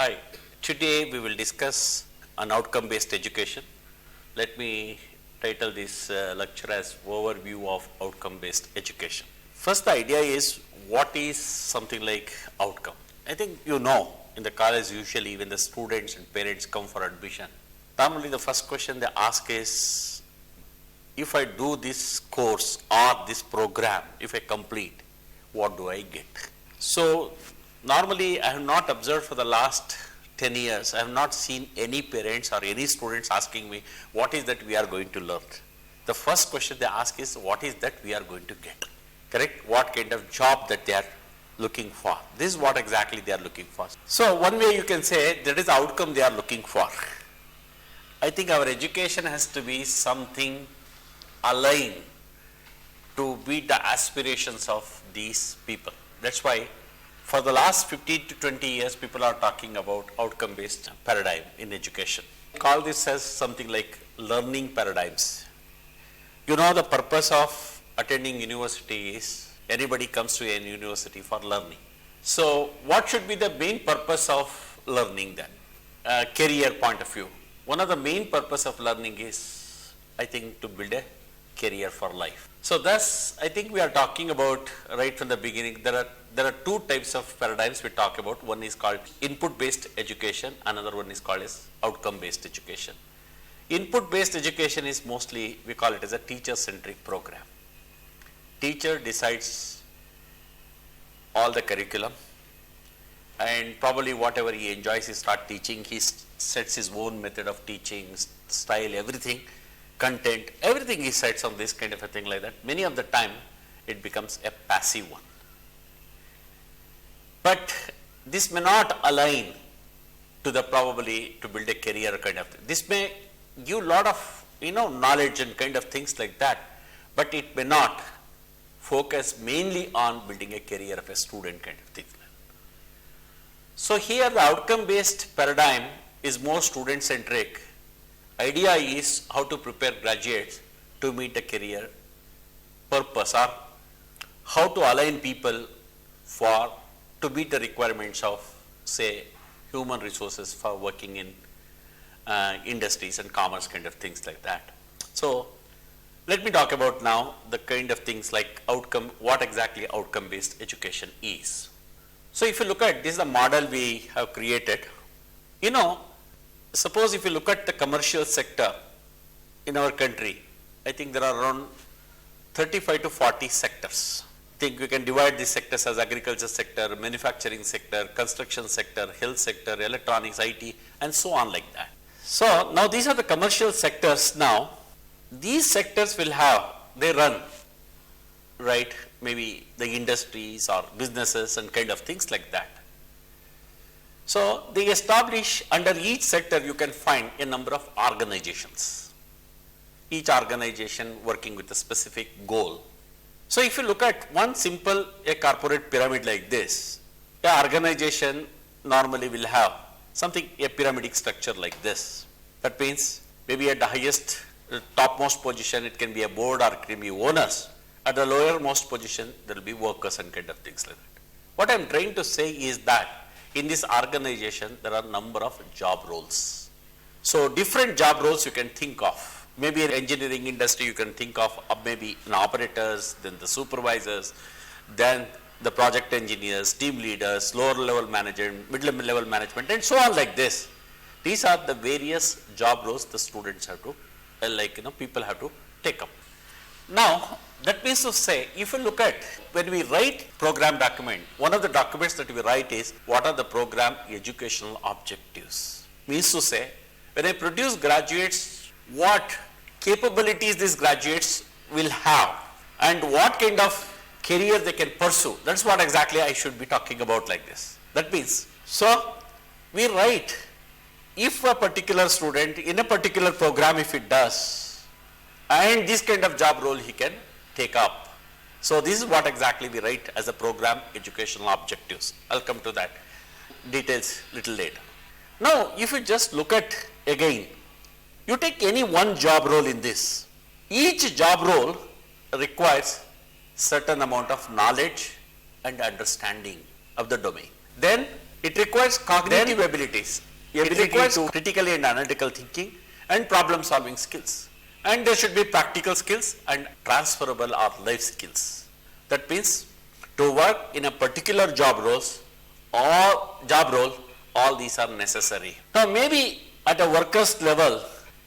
Hi, today we will discuss on outcome-based education. Let me title this lecture as Overview of Outcome-Based Education. First, the idea is what is something like outcome? I think you know in the college usually when the students and parents come for admission, normally the first question they ask is, if I do this course or this program, if I complete, what do I get? So normally I have not observed for the last 10 years, I have not seen any parents or any students asking me, what is that we are going to learn? The first question they ask is, what is that we are going to get? Correct? What kind of job that they are looking for? This is what exactly they are looking for. So one way you can say that is the outcome they are looking for. I think our education has to be something aligned to meet the aspirations of these people. That's why for the last 15 to 20 years, people are talking about outcome-based paradigm in education. We call this as something like learning paradigms. You know, the purpose of attending university is anybody comes to a university for learning. So what should be the main purpose of learning then? Career point of view. One of the main purpose of learning is, I think, to build a career for life. So thus, I think we are talking about right from the beginning, there are two types of paradigms we talk about. One is called input-based education, another one is called as outcome-based education. Input-based education is mostly, we call it as a teacher-centric program. Teacher decides all the curriculum and probably whatever he enjoys he starts teaching, he sets his own method of teaching, style, everything, content, everything he sets on this kind of a thing like that. Many of the time it becomes a passive one. But this may not align to the probably to build a career kind of thing. This may give a lot of knowledge and kind of things like that, but it may not focus mainly on building a career of a student kind of thing. So here the outcome based paradigm is more student centric. Idea is how to prepare graduates to meet the career purpose or how to align people to meet the requirements of, say, human resources for working in industries and commerce kind of things like that. So let me talk about now the kind of things like outcome, what exactly outcome based education is. So if you look at this is the model we have created. Suppose if you look at the commercial sector in our country, I think there are around 35 to 40 sectors. I think we can divide these sectors as agriculture sector, manufacturing sector, construction sector, health sector, electronics, IT, and so on like that. So now these are the commercial sectors now. These sectors will they run, right, maybe the industries or businesses and kind of things like that. So they establish under each sector you can find a number of organizations. Each organization working with a specific goal. So if you look at one simple a corporate pyramid like this, the organization normally will have something a pyramidic structure like this. That means maybe at the highest topmost position it can be a board or it can be owners. At the lowermost position there will be workers and kind of things like that. What I am trying to say is that in this organization, there are a number of job roles. So different job roles you can think of. Maybe in engineering industry you can think of maybe operators, then the supervisors, then the project engineers, team leaders, lower level management, middle level management, and so on like this. These are the various job roles the students have to, people have to take up. Now, that means to say, if you look at when we write program document, one of the documents that we write is what are the program educational objectives. Means to say, when I produce graduates, what capabilities these graduates will have and what kind of career they can pursue. That's what exactly I should be talking about like this. That means, so we write if a particular student in a particular program if it does and this kind of job role he can take up. So this is what exactly we write as a program educational objectives. I'll come to that details little later. Now if you just look at again, you take any one job role in this. Each job role requires certain amount of knowledge and understanding of the domain. Then It requires cognitive abilities. It requires critical and analytical thinking and problem solving skills. And there should be practical skills and transferable or life skills. That means to work in a particular job role, all these are necessary. Now maybe at a worker's level,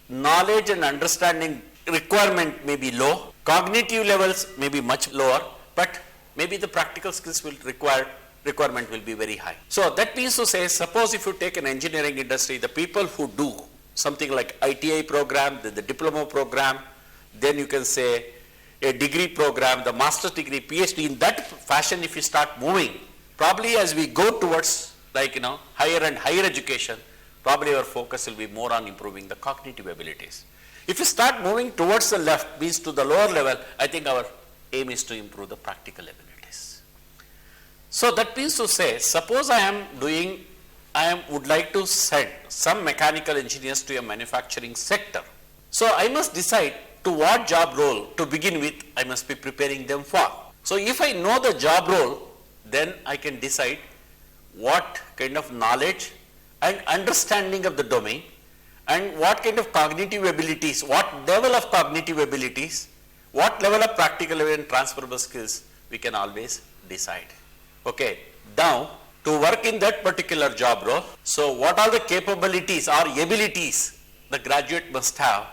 knowledge and understanding requirement may be low, cognitive levels may be much lower, but maybe the practical skills requirement will be very high. So that means to say, suppose if you take an engineering industry, the people who do something like ITI program, the diploma program, then you can say a degree program, the master's degree, PhD, in that fashion if you start moving, probably as we go towards higher and higher education, probably our focus will be more on improving the cognitive abilities. If you start moving towards the left, means to the lower level, I think our aim is to improve the practical abilities. So that means to say, suppose I would like to send some mechanical engineers to a manufacturing sector. So I must decide to what job role to begin with I must be preparing them for. So if I know the job role, then I can decide what kind of knowledge and understanding of the domain and what kind of cognitive abilities, what level of cognitive abilities, what level of practical and transferable skills we can always decide. Okay, now to work in that particular job role, so what are the capabilities or abilities the graduate must have,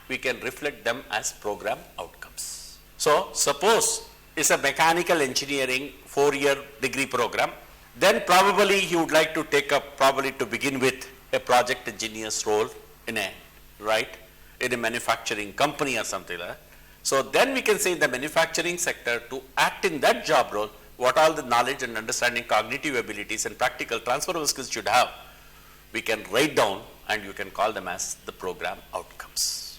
we can reflect them as program outcomes. So suppose it's a mechanical engineering 4-year degree program, then probably he would like to take up probably to begin with a project engineer's role in a manufacturing company or something like that. So then we can say in the manufacturing sector to act in that job role, what all the knowledge and understanding, cognitive abilities and practical transferable skills should have, we can write down and you can call them as the program outcomes.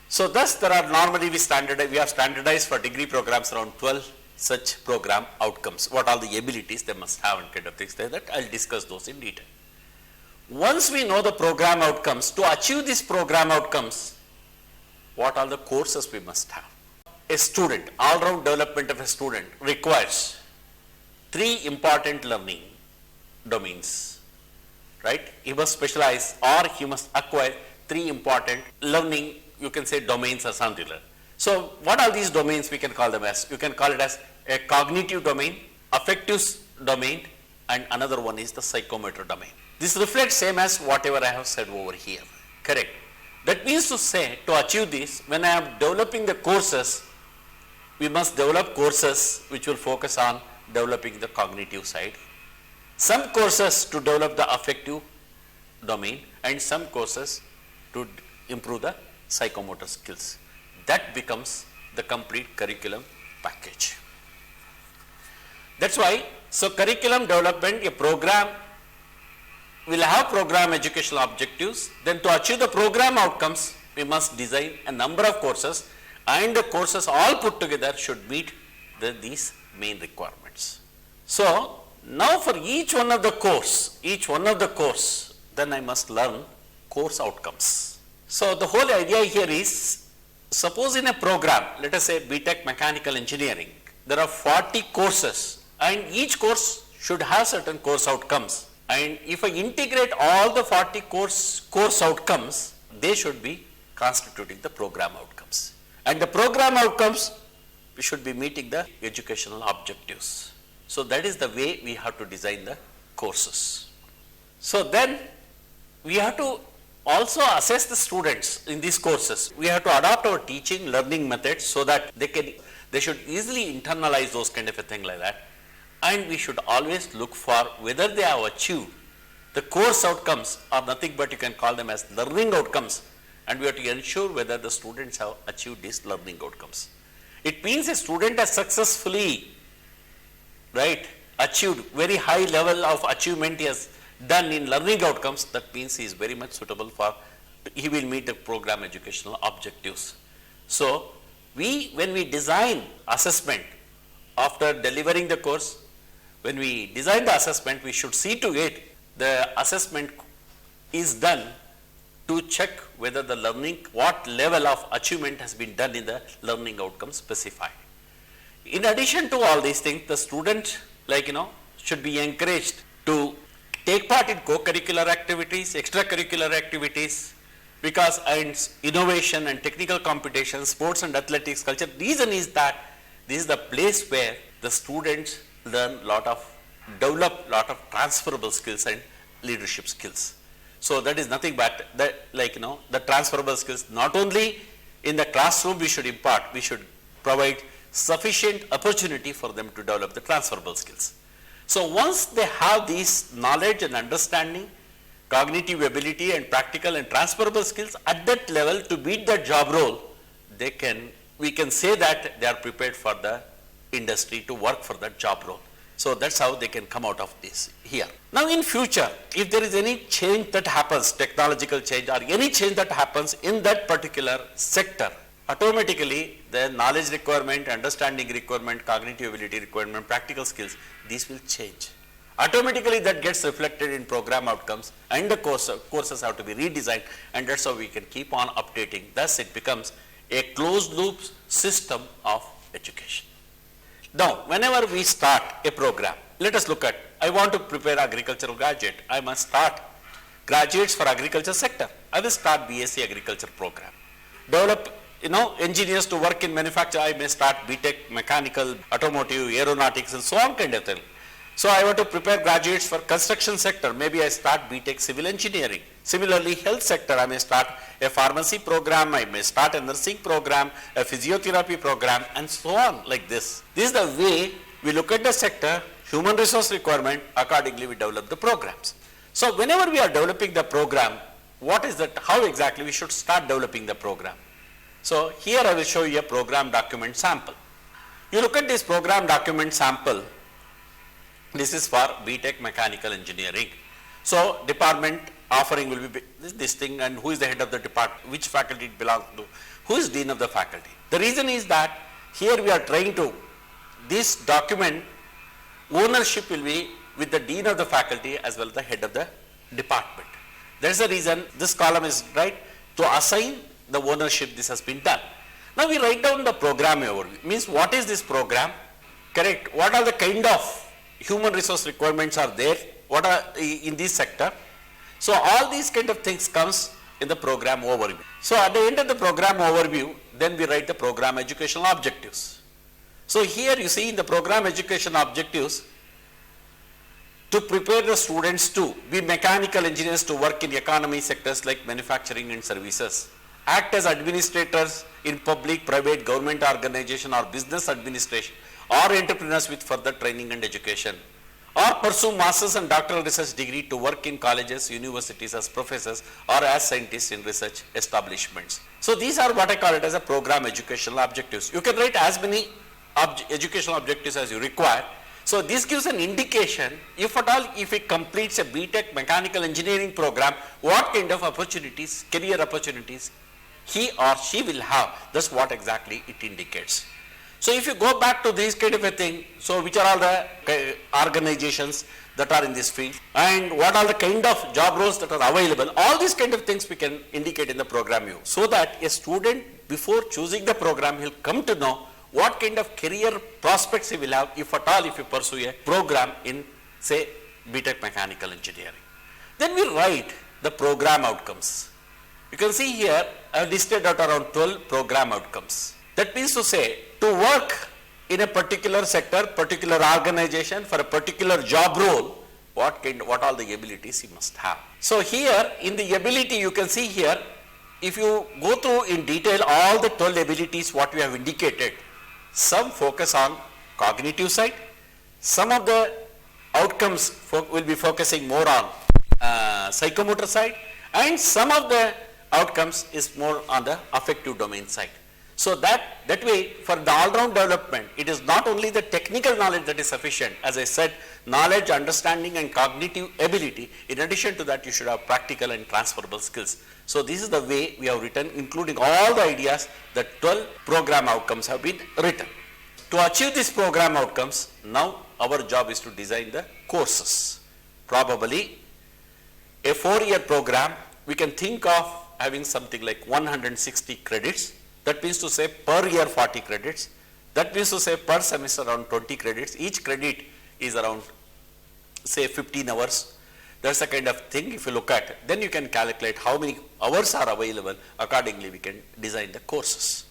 So thus there are normally we have standardized for degree programs around 12 such program outcomes. What all the abilities they must have and kind of things like that. I'll discuss those in detail. Once we know the program outcomes, to achieve these program outcomes, what are the courses we must have? A student, all-round development of a student requires 3 important learning domains, right? He must specialize or he must acquire 3 important learning, you can say domains or something like that. So what are these domains we can call them as? You can call it as a cognitive domain, affective domain, and another one is the psychomotor domain. This reflects same as whatever I have said over here, correct? That means to say, to achieve this, when I am developing the courses, we must develop courses which will focus on developing the cognitive side, some courses to develop the affective domain, and some courses to improve the psychomotor skills. That becomes the complete curriculum package. That's why, so curriculum development, a program will have program educational objectives. Then to achieve the program outcomes, we must design a number of courses, and the courses all put together should meet these main requirements. So now for each one of the course, then I must learn course outcomes. So the whole idea here is, suppose in a program, let us say BTech Mechanical Engineering, there are 40 courses and each course should have certain course outcomes. And if I integrate all the 40 course outcomes, they should be constituting the program outcomes. And the program outcomes, we should be meeting the educational objectives. So that is the way we have to design the courses. So then we have to also assess the students in these courses. We have to adopt our teaching, learning methods so that they should easily internalize those kind of a thing like that. And we should always look for whether they have achieved the course outcomes are nothing but you can call them as learning outcomes, and we have to ensure whether the students have achieved these learning outcomes. It means a student has successfully achieved very high level of achievement he has done in learning outcomes. That means he is very much suitable for, he will meet the program educational objectives. So when we design assessment after delivering the course, when we design the assessment, we should see to it the assessment is done to check whether the learning, what level of achievement has been done in the learning outcome specified. In addition to all these things, the student should be encouraged to take part in co-curricular activities, extracurricular activities, because and innovation and technical competitions, sports and athletics, culture. Reason is that this is the place where the students learn develop lot of transferable skills and leadership skills. So that is nothing but the transferable skills. Not only in the classroom we should impart, we should provide sufficient opportunity for them to develop the transferable skills. So once they have these knowledge and understanding, cognitive ability and practical and transferable skills at that level to meet that job role, we can say that they are prepared for the industry to work for that job role. So that's how they can come out of this here. Now in future, if there is any change that happens, technological change or any change that happens in that particular sector, automatically the knowledge requirement, understanding requirement, cognitive ability requirement, practical skills, these will change. Automatically that gets reflected in program outcomes, and the courses have to be redesigned, and that's how we can keep on updating. Thus it becomes a closed loop system of education. Now, whenever we start a program, let us look at, I want to prepare agricultural graduate. I must start graduates for agriculture sector. I will start BSc agriculture program. Develop, engineers to work in manufacture. I may start BTech, mechanical, automotive, aeronautics, and so on kind of thing. So I want to prepare graduates for construction sector. Maybe I start BTech civil engineering. Similarly, health sector, I may start a pharmacy program, I may start a nursing program, a physiotherapy program, and so on like this. This is the way we look at the sector, human resource requirement, accordingly we develop the programs. So whenever we are developing the program, what is that, how exactly we should start developing the program? So here I will show you a program document sample. You look at this program document sample. This is for BTech mechanical engineering. So department offering will be this thing, and who is the head of the department, which faculty it belongs to, who is dean of the faculty. The reason is that here we are trying to, this document ownership will be with the dean of the faculty as well as the head of the department. That is the reason this column is right to assign the ownership. This has been done. Now we write down the program overview. Means what is this program? Correct. What are the kind of human resource requirements are there? What are in this sector? So all these kind of things comes in the program overview. So at the end of the program overview, then we write the program educational objectives. So here you see in the program education objectives, to prepare the students to be mechanical engineers to work in economy sectors like manufacturing and services, act as administrators in public, private, government organization or business administration, or entrepreneurs with further training and education, or pursue master's and doctoral research degree to work in colleges, universities as professors or as scientists in research establishments. So these are what I call it as a program educational objectives. You can write as many educational objectives as you require. So this gives an indication, if at all, if it completes a BTech mechanical engineering program, what kind of opportunities, career opportunities he or she will have. That's what exactly it indicates. So if you go back to this kind of a thing, so which are all the organizations that are in this field, and what are the kind of job roles that are available, all these kind of things we can indicate in the program view, so that a student before choosing the program, he'll come to know what kind of career prospects he will have, if at all, if you pursue a program in, say, BTech mechanical engineering. Then we write the program outcomes. You can see here, I have listed out around 12 program outcomes. That means to say, to work in a particular sector, particular organization for a particular job role, what all the abilities he must have. So here in the ability you can see here, if you go through in detail all the 12 abilities what we have indicated, some focus on cognitive side, some of the outcomes will be focusing more on psychomotor side, and some of the outcomes is more on the affective domain side. So that way, for the all-round development, it is not only the technical knowledge that is sufficient. As I said, knowledge, understanding and cognitive ability. In addition to that, you should have practical and transferable skills. So this is the way we have written, including all the ideas, that 12 program outcomes have been written. To achieve these program outcomes, now our job is to design the courses. Probably a 4-year program, we can think of having something like 160 credits. That means to say per year 40 credits. That means to say per semester around 20 credits. Each credit is around say 15 hours. That's the kind of thing if you look at, then you can calculate how many hours are available. Accordingly, we can design the courses.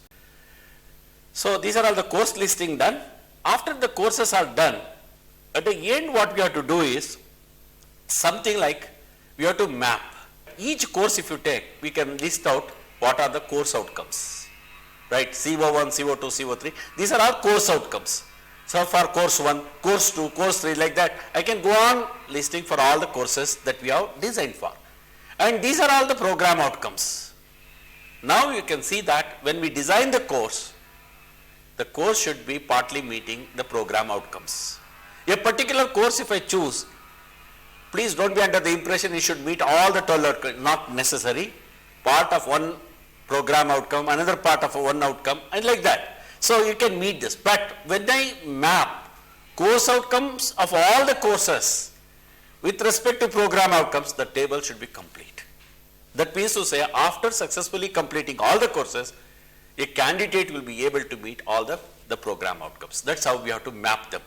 So these are all the course listing done. After the courses are done, at the end what we have to do is something like we have to map. Each course if you take, we can list out what are the course outcomes, right? CO1, CO2, CO3, these are all course outcomes. So for course 1, course 2, course 3 like that, I can go on listing for all the courses that we have designed for. And these are all the program outcomes. Now you can see that when we design the course should be partly meeting the program outcomes. A particular course if I choose, please don't be under the impression it should meet all the 12 outcomes, not necessary. Part of one program outcome, another part of one outcome, and like that. So you can meet this. But when I map course outcomes of all the courses with respect to program outcomes, the table should be complete. That means to say, after successfully completing all the courses, a candidate will be able to meet all the program outcomes. That's how we have to map them,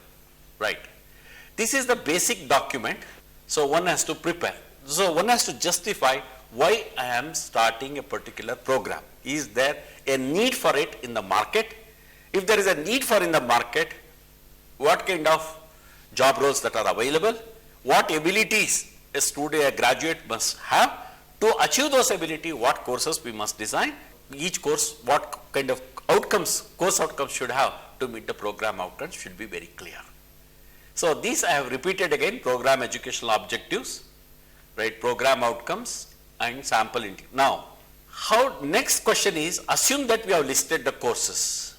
right? This is the basic document. So one has to prepare. So one has to justify why I am starting a particular program. Is there a need for it in the market? If there is a need for in the market, what kind of job roles that are available? What abilities a student, a graduate must have? To achieve those abilities, what courses we must design? Each course, what kind of outcomes, course outcomes should have to meet the program outcomes should be very clear. So these I have repeated again, program educational objectives, right, program outcomes and sample interview. Now, next question is, assume that we have listed the courses.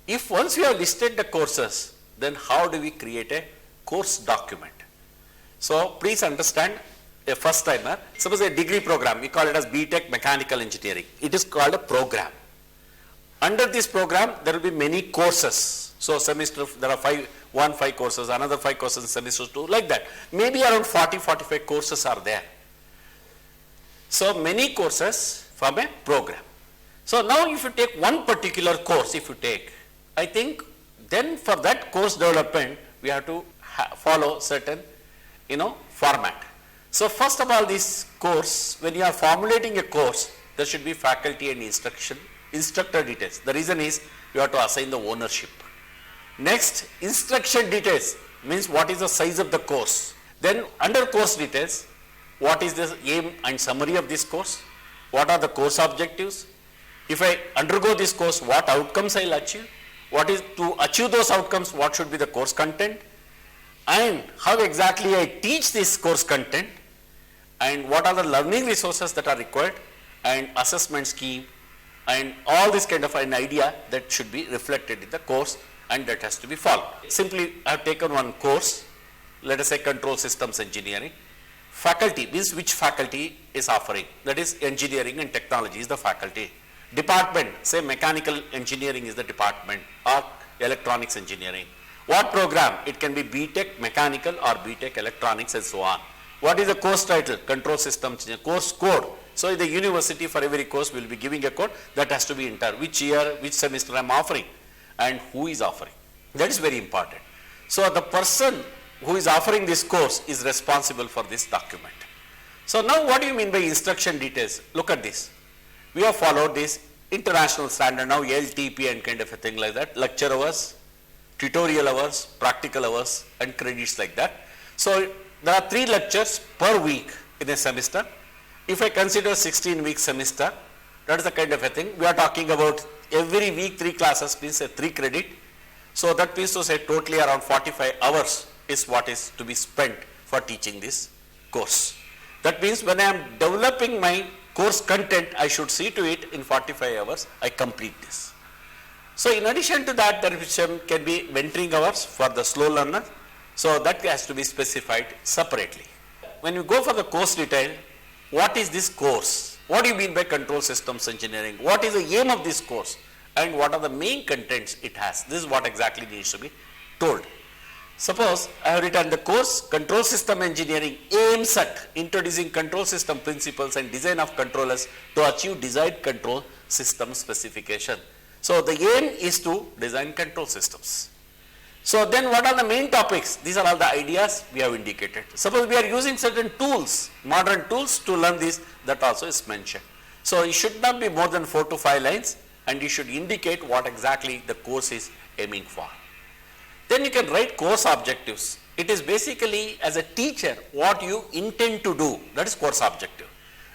If once we have listed the courses, then how do we create a course document? So please understand, a first timer, suppose a degree program, we call it as B.Tech Mechanical Engineering. It is called a program. Under this program, there will be many courses. So semester, there are 5 courses, another 5 courses in semester 2, like that. Maybe around 40-45 courses are there. So many courses from a program. So now if you take one particular course, if you take, I think then for that course development, we have to follow certain, format. So first of all, this course, when you are formulating a course, there should be faculty and instructor details. The reason is you have to assign the ownership. Next, instruction details means what is the size of the course. Then under course details, what is the aim and summary of this course? What are the course objectives? If I undergo this course, what outcomes I will achieve? What is to achieve those outcomes, what should be the course content? And how exactly I teach this course content, and what are the learning resources that are required, and assessment scheme, and all this kind of an idea that should be reflected in the course, and that has to be followed. Simply, I have taken one course, let us say control systems engineering. Faculty means which faculty is offering, that is engineering and technology is the faculty. Department, say mechanical engineering is the department, or electronics engineering. What program? It can be B.Tech Mechanical or B.Tech Electronics and so on. What is the course title? Control Systems, course code. So the university for every course will be giving a code that has to be entered. Which year, which semester I am offering and who is offering. That is very important. So the person who is offering this course is responsible for this document. So now what do you mean by instruction details? Look at this. We have followed this international standard now, LTP and kind of a thing like that, lecture hours, tutorial hours, practical hours and credits like that. So there are 3 lectures per week in a semester. If I consider 16-week semester, that is the kind of a thing. We are talking about every week 3 classes means a 3 credit. So that means to say totally around 45 hours is what is to be spent for teaching this course. That means when I am developing my course content, I should see to it in 45 hours I complete this. So in addition to that, there can be mentoring hours for the slow learner. So that has to be specified separately. When you go for the course detail, what is this course? What do you mean by control systems engineering? What is the aim of this course? And what are the main contents it has? This is what exactly needs to be told. Suppose I have written the course control system engineering aims at introducing control system principles and design of controllers to achieve desired control system specification. So the aim is to design control systems. So then what are the main topics? These are all the ideas we have indicated. Suppose we are using certain tools, modern tools to learn this, that also is mentioned. So it should not be more than 4 to 5 lines, and you should indicate what exactly the course is aiming for. Then you can write course objectives. It is basically, as a teacher, what you intend to do, that is course objective.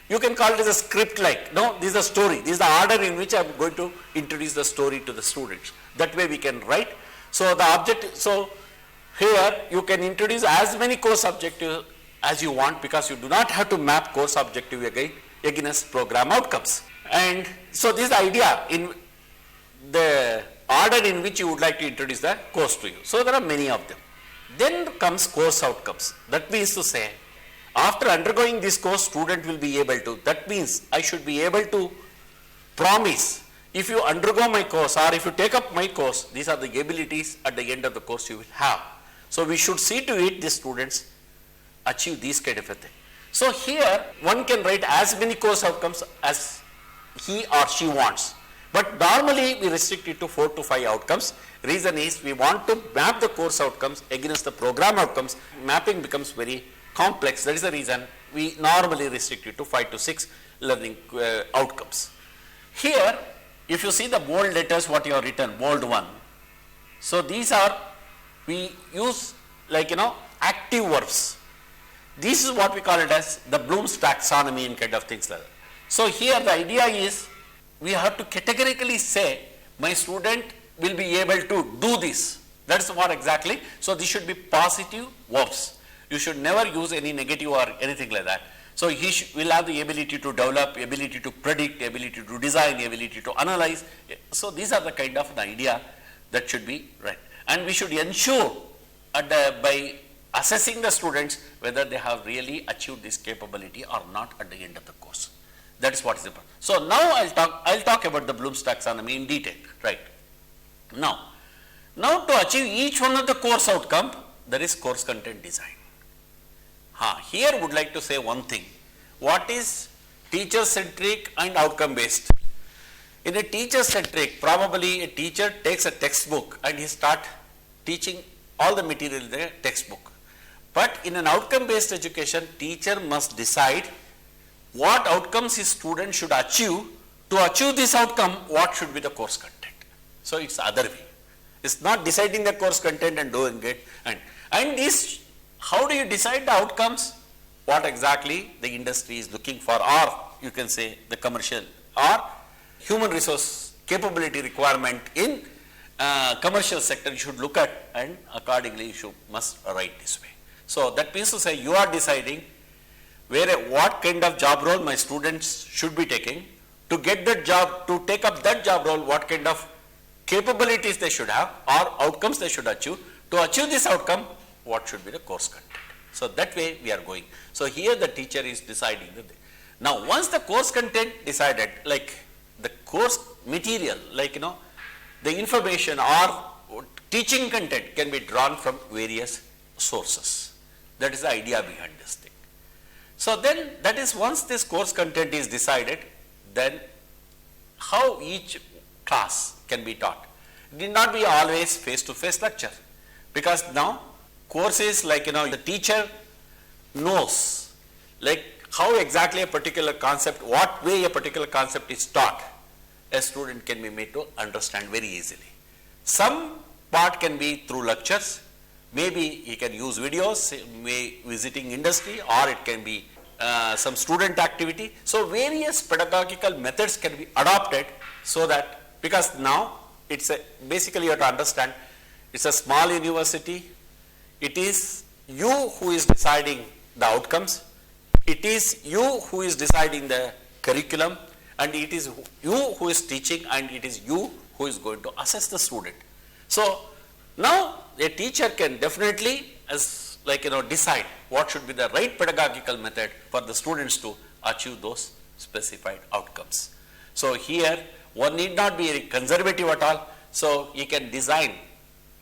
You can call it as a script like, no, this is the story, this is the order in which I am going to introduce the story to the students. That way we can write. So the objective, so here you can introduce as many course objectives as you want, because you do not have to map course objective against program outcomes. And so this is the idea in the order in which you would like to introduce the course to you. So there are many of them. Then comes course outcomes. That means to say, after undergoing this course, student will be able to, that means I should be able to promise, if you undergo my course or if you take up my course, these are the abilities at the end of the course you will have. So we should see to it the students achieve these kind of a thing. So here one can write as many course outcomes as he or she wants. But normally we restrict it to 4 to 5 outcomes. Reason is we want to map the course outcomes against the program outcomes. Mapping becomes very complex. That is the reason we normally restrict it to 5 to 6 learning outcomes. Here, if you see the bold letters, what you have written, bold one. So these are, we use like, active verbs. This is what we call it as the Bloom's taxonomy and kind of things like that. So here the idea is, we have to categorically say, my student will be able to do this. That is what exactly. So this should be positive verbs. You should never use any negative or anything like that. So he will have the ability to develop, ability to predict, ability to design, ability to analyze. So these are the kind of the idea that should be right. And we should ensure by assessing the students whether they have really achieved this capability or not at the end of the course. That is what is important. So now I'll talk about the Bloom's taxonomy in detail, right? Now to achieve each one of the course outcome, there is course content design. Here would like to say one thing. What is teacher centric and outcome based? In a teacher centric, probably a teacher takes a textbook and he start teaching all the material in the textbook. But in an outcome based education, teacher must decide what outcomes his student should achieve. To achieve this outcome, what should be the course content? So it's the other way. It's not deciding the course content and doing it. And this, how do you decide the outcomes? What exactly the industry is looking for, or you can say the commercial or human resource capability requirement in commercial sector you should look at, and accordingly you must write this way. So that means to say you are deciding what kind of job role my students should be taking. To get that job, to take up that job role, what kind of capabilities they should have or outcomes they should achieve. To achieve this outcome, what should be the course content. So that way we are going. So here the teacher is deciding. Now once the course content decided, like the course material, like the information or teaching content can be drawn from various sources. That is the idea behind this thing. So then that is, once this course content is decided, then how each class can be taught. It need not be always face-to-face lecture, because now courses like the teacher knows like how exactly a particular concept, what way a particular concept is taught, a student can be made to understand very easily. Some part can be through lectures, maybe he can use videos, visiting industry, or it can be some student activity. So various pedagogical methods can be adopted, so that, because now it's basically you have to understand, it's a small university. It is you who is deciding the outcomes. It is you who is deciding the curriculum, and it is you who is teaching, and it is you who is going to assess the student. So now a teacher can definitely decide what should be the right pedagogical method for the students to achieve those specified outcomes. So here one need not be conservative at all. So he can design,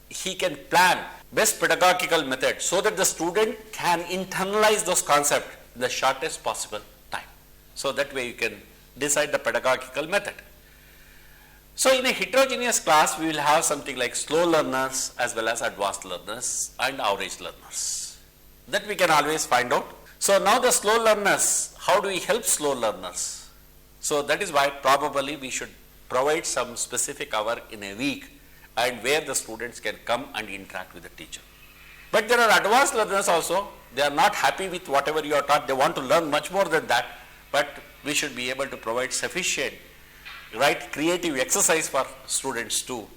he can plan best pedagogical method so that the student can internalize those concepts in the shortest possible time. So that way you can decide the pedagogical method. So in a heterogeneous class, we will have something like slow learners as well as advanced learners and average learners. That we can always find out. So now the slow learners, how do we help slow learners? So that is why probably we should provide some specific hour in a week and where the students can come and interact with the teacher. But there are advanced learners also, they are not happy with whatever you are taught, they want to learn much more than that, but we should be able to provide sufficient, right, creative exercise for students to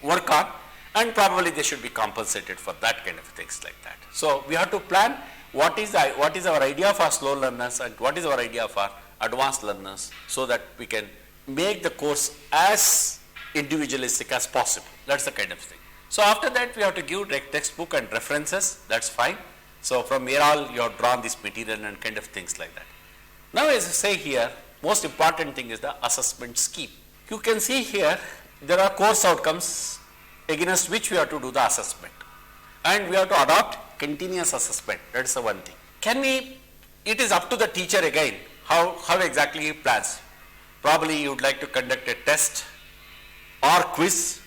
work on, and probably they should be compensated for that kind of things like that. So we have to plan what is our idea for slow learners and what is our idea for advanced learners, so that we can make the course as individualistic as possible. That's the kind of thing. So after that we have to give textbook and references, that's fine. So from here all you have drawn this material and kind of things like that. Now as I say here, most important thing is the assessment scheme. You can see here there are course outcomes against which we have to do the assessment, and we have to adopt continuous assessment. That is the one thing. It is up to the teacher again how exactly he plans. Probably you would like to conduct a test or quiz,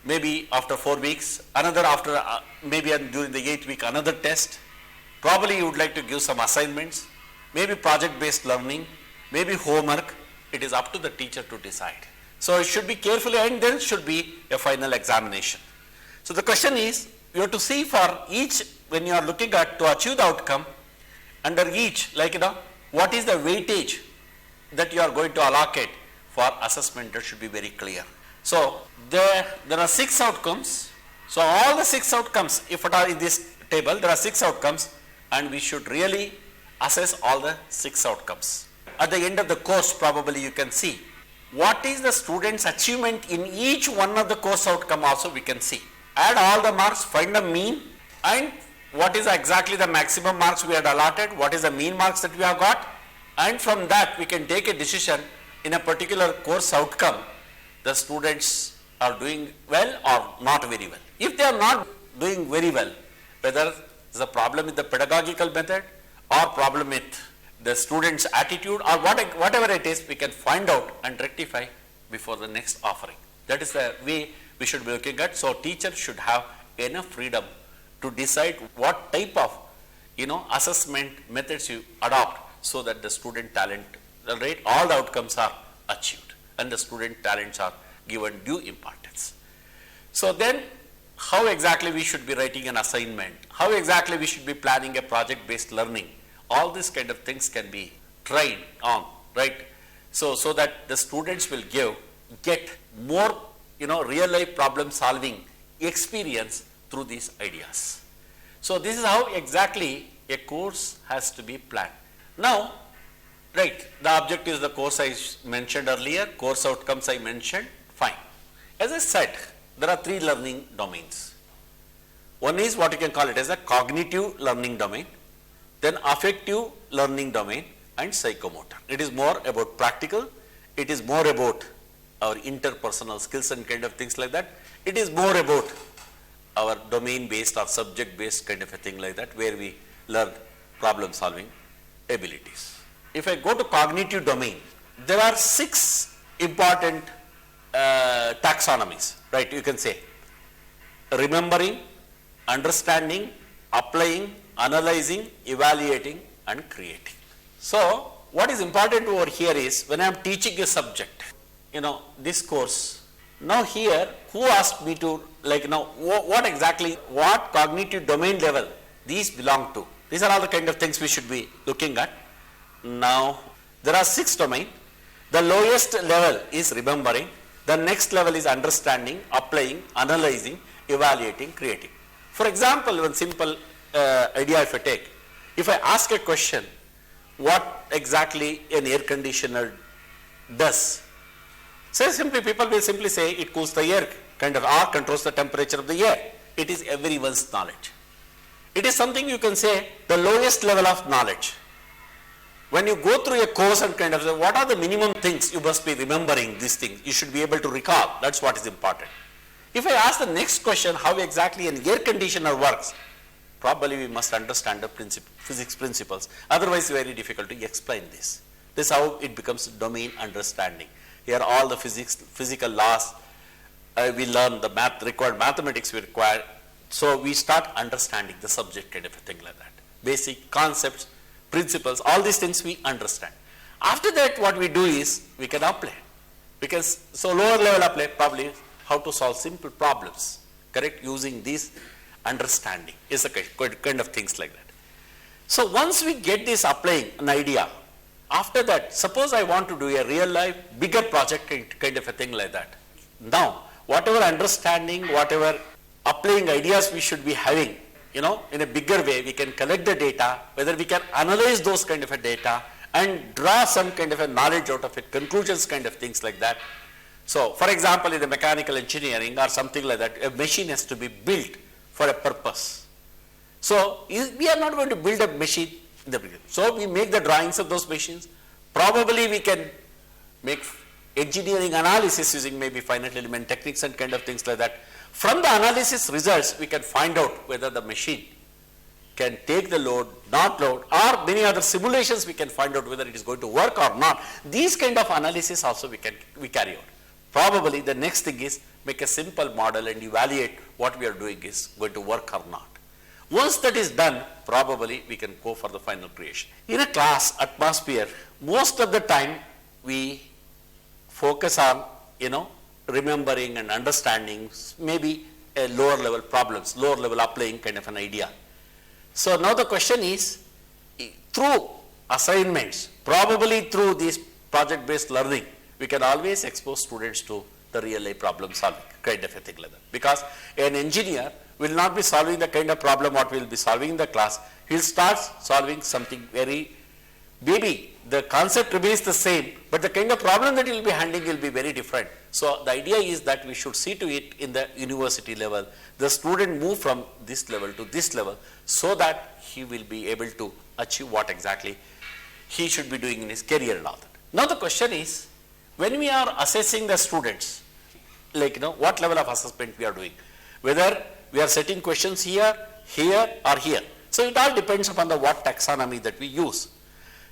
maybe after 4 weeks, another after maybe during the 8th week another test. Probably you would like to give some assignments, maybe project based learning, maybe homework. It is up to the teacher to decide. So it should be carefully, and then should be a final examination. So the question is, you have to see for each, when you are looking at to achieve the outcome, under each, like what is the weightage that you are going to allocate for assessment, that should be very clear. So there are 6 outcomes. So all the 6 outcomes, if at all in this table, there are 6 outcomes, and we should really assess all the 6 outcomes. At the end of the course, probably you can see what is the student's achievement in each one of the course outcome also we can see. Add all the marks, find the mean, and what is exactly the maximum marks we had allotted, what is the mean marks that we have got, and from that we can take a decision in a particular course outcome, the students are doing well or not very well. If they are not doing very well, whether it's a problem with the pedagogical method or problem with the student's attitude or whatever it is, we can find out and rectify before the next offering. That is the way we should be looking at. So teachers should have enough freedom to decide what type of assessment methods you adopt, so that the student talent rate, all the outcomes are achieved and the student talents are given due importance. So then how exactly we should be writing an assignment, how exactly we should be planning a project based learning, all these kind of things can be tried on, right? So that the students will get more real life problem solving experience through these ideas. So this is how exactly a course has to be planned. Now, right, the objectives, the course I mentioned earlier, course outcomes I mentioned, fine. As I said, there are 3 learning domains. One is what you can call it as a cognitive learning domain, then affective learning domain, and psychomotor. It is more about practical, it is more about our interpersonal skills and kind of things like that. It is more about our domain based or subject based kind of a thing like that, where we learn problem solving abilities. If I go to cognitive domain, there are 6 important taxonomies, right? You can say remembering, understanding, applying, analyzing, evaluating, and creating. So what is important over here is, when I am teaching a subject, this course, now here who asked me to what cognitive domain level these belong to? These are all the kind of things we should be looking at. Now there are 6 domains. The lowest level is remembering, the next level is understanding, applying, analyzing, evaluating, creating. For example, one simple idea if I take, if I ask a question, what exactly an air conditioner does? So simply, people will simply say it cools the air, or controls the temperature of the air. It is everyone's knowledge. It is something you can say the lowest level of knowledge. When you go through a course and say, what are the minimum things you must be remembering these things? You should be able to recall. That's what is important. If I ask the next question, how exactly an air conditioner works, probably we must understand the physics principles. Otherwise, it's very difficult to explain this. This is how it becomes domain understanding. Here all the physical laws, we learn the required mathematics we require. So we start understanding the subject kind of a thing like that. Basic concepts, principles, all these things we understand. After that, what we do is we can apply. So lower level apply probably how to solve simple problems, correct, using this understanding is a kind of things like that. So once we get this applying an idea, after that, suppose I want to do a real life bigger project kind of a thing like that. Now, whatever understanding, whatever applying ideas we should be having, in a bigger way, we can collect the data, whether we can analyze those kind of a data and draw some kind of a knowledge out of it, conclusions kind of things like that. So, for example, in the mechanical engineering or something like that, a machine has to be built for a purpose. So, we are not going to build a machine in the beginning. So, we make the drawings of those machines. Probably we can make engineering analysis using maybe finite element techniques and kind of things like that. From the analysis results, we can find out whether the machine can take the load, not load, or many other simulations we can find out whether it is going to work or not. These kind of analysis also we carry out. Probably the next thing is make a simple model and evaluate what we are doing is going to work or not. Once that is done, probably we can go for the final creation. In a class atmosphere, most of the time we focus on, remembering and understanding maybe a lower level problems, lower level applying kind of an idea. So now the question is, through assignments, probably through this project based learning, we can always expose students to the real life problem solving kind of a thing like that. Because an engineer will not be solving the kind of problem what we will be solving in the class. He will start solving something maybe the concept remains the same, but the kind of problem that he will be handling will be very different. So the idea is that we should see to it in the university level, the student move from this level to this level so that he will be able to achieve what exactly he should be doing in his career and all that. Now the question is, when we are assessing the students, what level of assessment we are doing, whether we are setting questions here or here. So it all depends upon the what taxonomy that we use.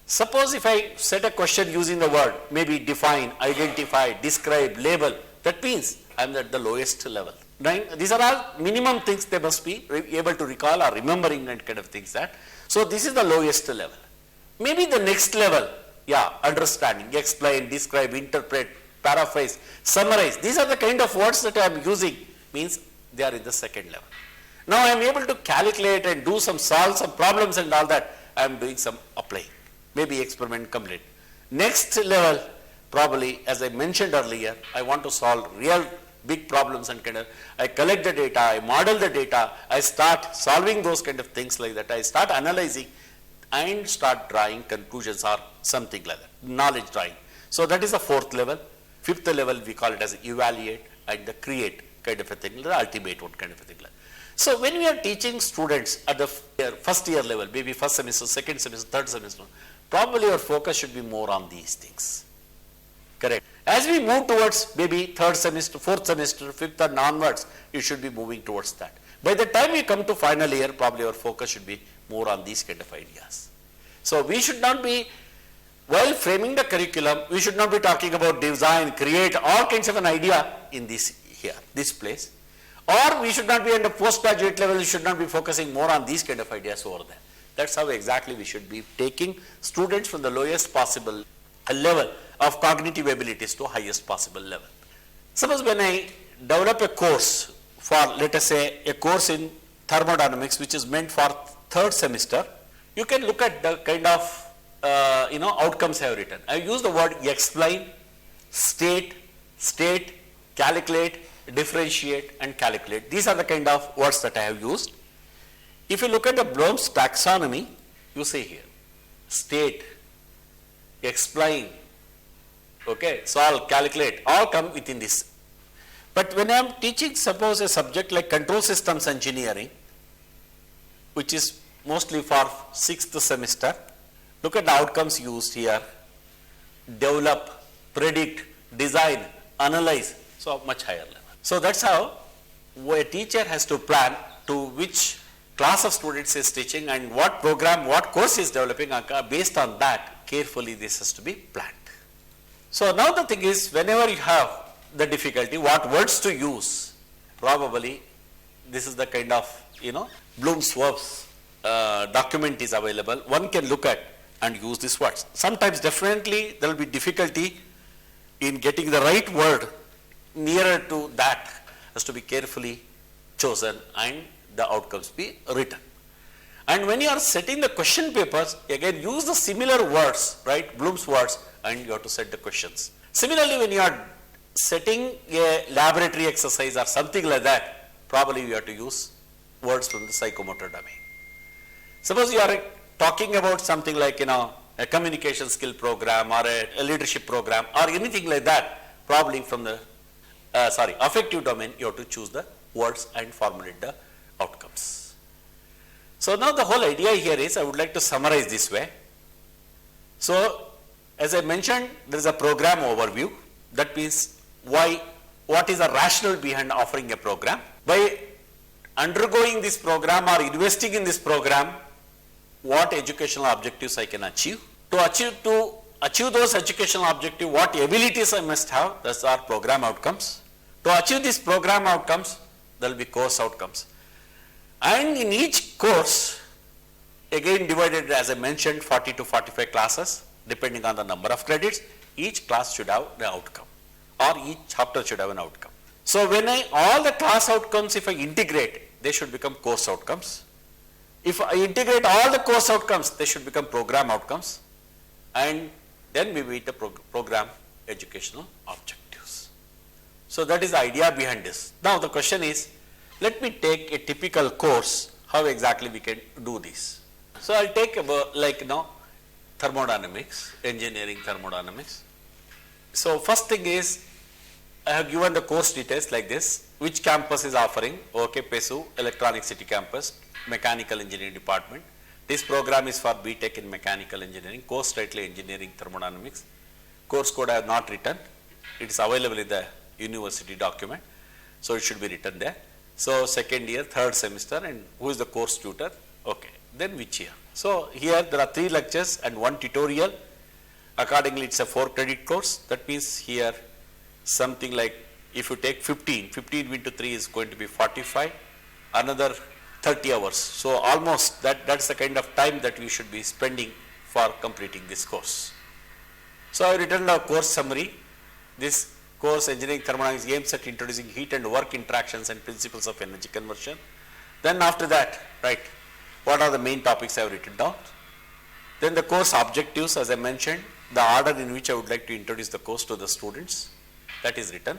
Suppose if I set a question using the word, maybe define, identify, describe, label, that means I am at the lowest level. Right? These are all minimum things they must be able to recall or remembering and kind of things that. So this is the lowest level. Maybe the next level, understanding, explain, describe, interpret, paraphrase, summarize. These are the kind of words that I am using, means they are in the second level. Now I am able to calculate and solve some problems and all that. I am doing some applying. Maybe experiment complete. Next level, probably as I mentioned earlier, I want to solve real big problems and I collect the data, I model the data, I start solving those kind of things like that. I start analyzing and start drawing conclusions or something like that, knowledge drawing. So that is the fourth level. Fifth level we call it as evaluate and the create kind of a thing, the ultimate one kind of a thing. So when we are teaching students at the first year level, maybe first semester, second semester, third semester, probably our focus should be more on these things. Correct. As we move towards maybe third semester, fourth semester, fifth and onwards, you should be moving towards that. By the time we come to final year, probably our focus should be more on these kind of ideas. So we should not be, while framing the curriculum, we should not be talking about design, create, all kinds of an idea in this place. Or we should not be at the postgraduate level, we should not be focusing more on these kind of ideas over there. That's how exactly we should be taking students from the lowest possible level of cognitive abilities to highest possible level. Suppose when I develop a course for, let us say, a course in thermodynamics which is meant for third semester, you can look at the kind of outcomes I have written. I use the word explain, state, calculate, differentiate and calculate. These are the kind of words that I have used. If you look at the Bloom's taxonomy, you see here, state, explain, solve, calculate, all come within this. But when I am teaching, suppose a subject like control systems engineering, which is mostly for 6th semester, look at the outcomes used here, develop, predict, design, analyze, so much higher level. So that's how a teacher has to plan to which class of students is teaching and what program, what course is developing. Based on that, carefully this has to be planned. So now the thing is, whenever you have the difficulty, what words to use, probably this is the kind of, Bloom's verbs document is available. One can look at and use these words. Sometimes definitely there will be difficulty in getting the right word nearer to that, has to be carefully chosen and the outcomes be written. And when you are setting the question papers, again use the similar words, right, Bloom's words, and you have to set the questions. Similarly, when you are setting a laboratory exercise or something like that, probably you have to use words from the psychomotor domain. Suppose you are talking about something like, a communication skill program or a leadership program or anything like that, probably from the, affective domain, you have to choose the words and formulate the outcomes. So now the whole idea here is, I would like to summarize this way. So as I mentioned, there is a program overview. That means what is the rationale behind offering a program. By undergoing this program or investing in this program, what educational objectives I can achieve. To achieve those educational objectives, what abilities I must have, those are program outcomes. To achieve these program outcomes, there will be course outcomes. And in each course, again divided as I mentioned 40 to 45 classes, depending on the number of credits, each class should have the outcome or each chapter should have an outcome. So when all the class outcomes, if I integrate, they should become course outcomes. If I integrate all the course outcomes, they should become program outcomes, and then we meet the program educational objectives. So that is the idea behind this. Now the question is, let me take a typical course, how exactly we can do this. So I'll take about thermodynamics, engineering thermodynamics. So first thing is, I have given the course details like this. Which campus is offering? OK, PESU, Electronic City campus, Mechanical Engineering Department. This program is for BTech in Mechanical Engineering, course title Engineering Thermodynamics. Course code I have not written. It is available in the university document. So it should be written there. So second year, third semester, and who is the course tutor? Okay. Then which year? So here there are 3 lectures and 1 tutorial. Accordingly, it's a 4 credit course. That means here something like, if you take 15 into 3 is going to be 45, another 30 hours. So almost that's the kind of time that we should be spending for completing this course. So I written a course summary. This course, Engineering Thermodynamics, aims at introducing heat and work interactions and principles of energy conversion. Then after that, right, what are the main topics I have written down? Then the course objectives, as I mentioned, the order in which I would like to introduce the course to the students, that is written.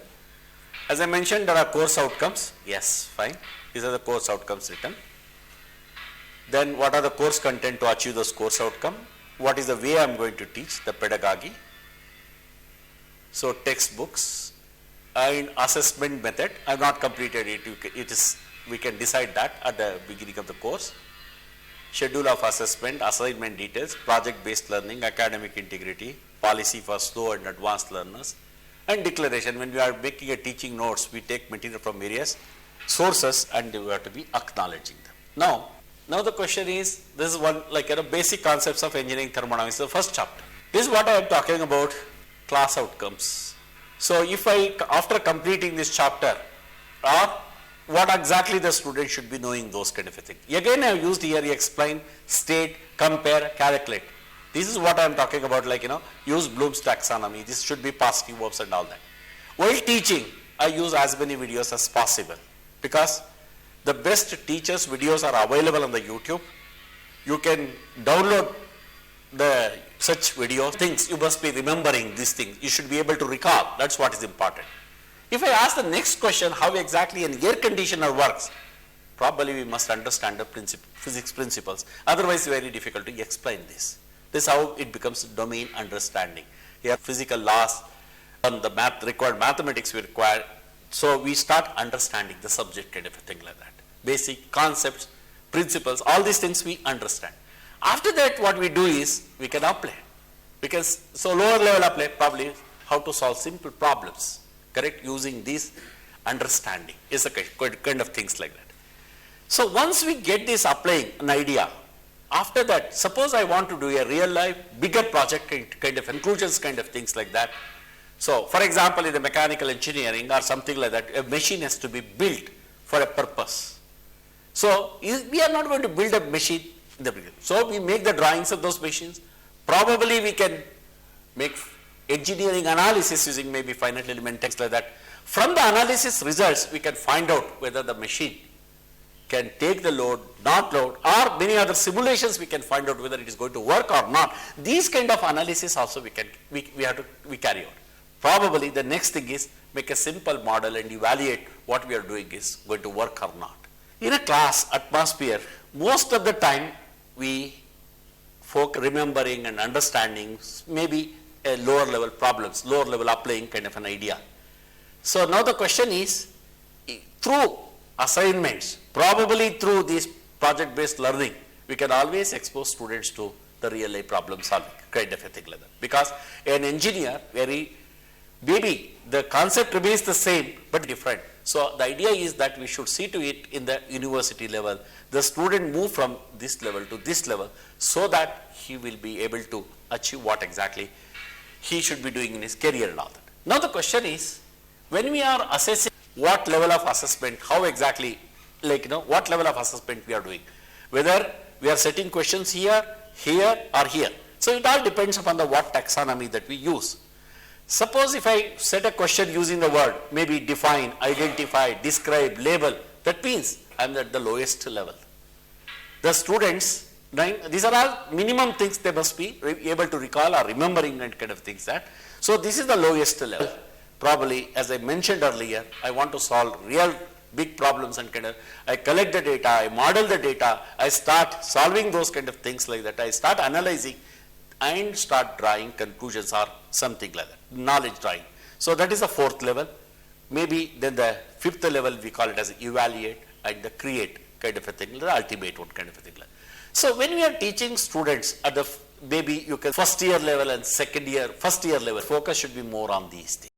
As I mentioned, there are course outcomes. Yes, fine. These are the course outcomes written. Then what are the course content to achieve those course outcome? What is the way I am going to teach, the pedagogy? So textbooks and assessment method. I have not completed it. We can decide that at the beginning of the course. Schedule of assessment, assignment details, project-based learning, academic integrity, policy for slow and advanced learners, and declaration. When we are making a teaching notes, we take material from various sources and we have to be acknowledging them. Now the question is, this is one basic concepts of engineering thermodynamics, the first chapter. This is what I am talking about, class outcomes. So if after completing this chapter, what exactly the student should be knowing, those kind of a thing. Again, I have used here, explain, state, compare, calculate. This is what I am talking about, use Bloom's taxonomy. This should be positive verbs and all that. While teaching, I use as many videos as possible because the best teachers' videos are available on the YouTube. You can download such videos. Things you must be remembering these things. You should be able to recall. That's what is important. If I ask the next question, how exactly an air conditioner works, probably we must understand the physics principles. Otherwise, very difficult to explain this. This is how it becomes domain understanding. Here, physical laws and the required mathematics we require. So we start understanding the subject kind of a thing like that. Basic concepts, principles, all these things we understand. After that, what we do is we can apply. So lower level apply, probably how to solve simple problems. Correct, using this understanding is a kind of things like that. So once we get this applying an idea, after that, suppose I want to do a real life bigger project kind of conclusions kind of things like that, So, for example, in the mechanical engineering or something like that, a machine has to be built for a purpose. So, we are not going to build a machine in the beginning. So, we make the drawings of those machines. Probably we can make engineering analysis using maybe finite element text like that. From the analysis results, we can find out whether the machine can take the load, not load, or many other simulations we can find out whether it is going to work or not. These kind of analysis also we carry out. Probably the next thing is make a simple model and evaluate what we are doing is going to work or not. In a class atmosphere, most of the time we remembering and understanding maybe a lower level problems, lower level applying kind of an idea. So now the question is, through assignments, probably through this project based learning, we can always expose students to the real life problem solving, kind of a thing like that. Because an engineer, maybe the concept remains the same but different. So the idea is that we should see to it in the university level, the student move from this level to this level so that he will be able to achieve what exactly he should be doing in his career and all that. Now the question is, when we are assessing what level of assessment, how exactly, what level of assessment we are doing, whether we are setting questions here, here or here. So it all depends upon the what taxonomy that we use. Suppose if I set a question using the word, maybe define, identify, describe, label, that means I am at the lowest level. The students, these are all minimum things they must be able to recall or remembering and kind of things that. So this is the lowest level. Probably, as I mentioned earlier, I want to solve real big problems and kind of, I collect the data, I model the data, I start solving those kind of things like that, I start analyzing and start drawing conclusions or something like that, knowledge drawing. So that is the fourth level. Maybe then the fifth level we call it as evaluate and the create kind of a thing, the ultimate one kind of a thing. So when we are teaching students at the maybe you can first year level and first year level, focus should be more on these things.